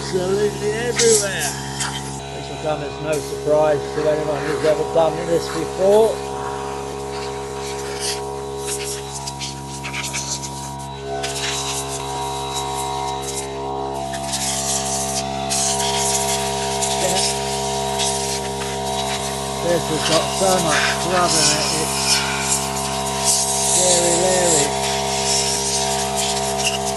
absolutely everywhere. This will come as no surprise to anyone who's ever done this before. This has got so much blood in it, it's scary Larry.